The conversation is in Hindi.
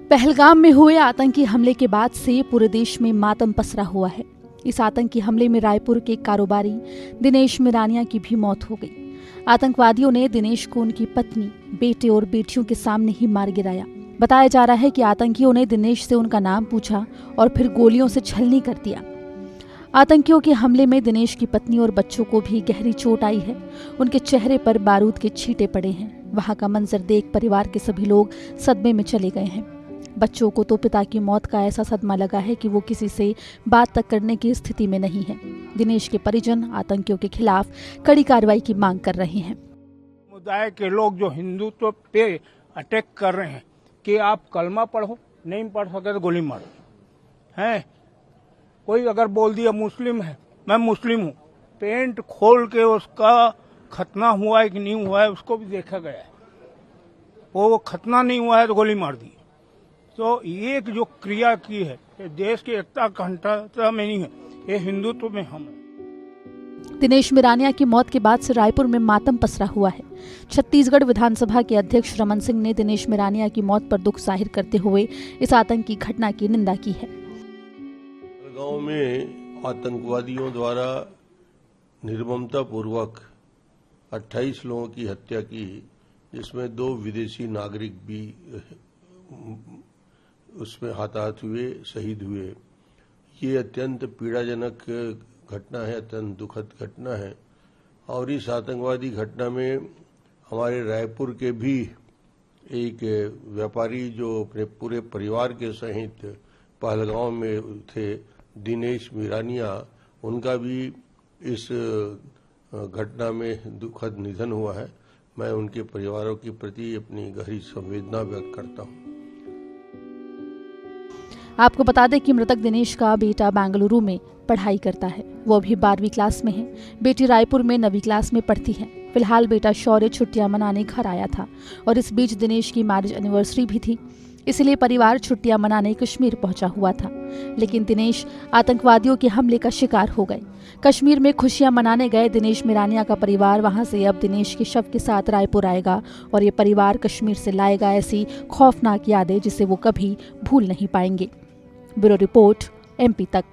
पहलगाम में हुए आतंकी हमले के बाद से पूरे देश में मातम पसरा हुआ है। इस आतंकी हमले में रायपुर के कारोबारी दिनेश मिरानिया की भी मौत हो गई। आतंकवादियों ने दिनेश को उनकी पत्नी, बेटे और बेटियों के सामने ही मार गिराया। बताया जा रहा है कि आतंकियों ने दिनेश से उनका नाम पूछा और फिर गोलियों से छलनी कर दिया। आतंकियों के हमले में दिनेश की पत्नी और बच्चों को भी गहरी चोट आई है। उनके चेहरे पर बारूद के छींटे पड़े हैं। वहां का मंजर देख परिवार के सभी लोग सदमे में चले गए हैं। बच्चों को तो पिता की मौत का ऐसा सदमा लगा है कि वो किसी से बात तक करने की स्थिति में नहीं है। दिनेश के परिजन आतंकियों के खिलाफ कड़ी कार्रवाई की मांग कर रहे हैं। समुदाय के लोग जो हिंदुत्व पे अटैक कर रहे हैं कि आप कलमा पढ़ो, नहीं पढ़ सके तो गोली मारो हैं। कोई अगर बोल दिया मुस्लिम है, मैं मुस्लिम हूँ, पेंट खोल के उसका खतना हुआ है कि नहीं हुआ है उसको भी देखा गया है। वो खतना नहीं हुआ है तो गोली मार दी। तो ये जो क्रिया की है ये देश की एकता अखंडता में नहीं है, ये हिंदुत्व में हम है। दिनेश मिरानिया की मौत के बाद से रायपुर में मातम पसरा हुआ है। छत्तीसगढ़ विधानसभा के अध्यक्ष रमन सिंह ने दिनेश मिरानिया की मौत पर दुख जाहिर करते हुए इस आतंकी घटना की निंदा की है। गांव में आतंकवादियों द्वारा निर्ममता पूर्वक 28 लोगों की हत्या की, जिसमें 2 विदेशी नागरिक भी उसमें हताहत हुए, शहीद हुए। ये अत्यंत पीड़ाजनक घटना है, अत्यंत दुखद घटना है। और इस आतंकवादी घटना में हमारे रायपुर के भी एक व्यापारी जो अपने पूरे परिवार के सहित पहलगाम में थे, दिनेश मिरानिया, उनका भी इस घटना में दुखद निधन हुआ है। मैं उनके परिवारों के प्रति अपनी गहरी संवेदना व्यक्त करता हूँ। आपको बता दें कि मृतक दिनेश का बेटा बेंगलुरु में पढ़ाई करता है। वो अभी 12वीं क्लास में है। बेटी रायपुर में 9वीं क्लास में पढ़ती है। फिलहाल बेटा शौर्य छुट्टियां मनाने घर आया था और इस बीच दिनेश की मैरिज एनिवर्सरी भी थी, इसलिए परिवार छुट्टियां मनाने कश्मीर पहुंचा हुआ था। लेकिन दिनेश आतंकवादियों के हमले का शिकार हो गए। कश्मीर में खुशियां मनाने गए दिनेश मिरानिया का परिवार वहां से अब दिनेश के शव के साथ रायपुर आएगा और ये परिवार कश्मीर से लाएगा ऐसी खौफनाक यादें जिसे वो कभी भूल नहीं पाएंगे। ब्यूरो रिपोर्ट, MP तक।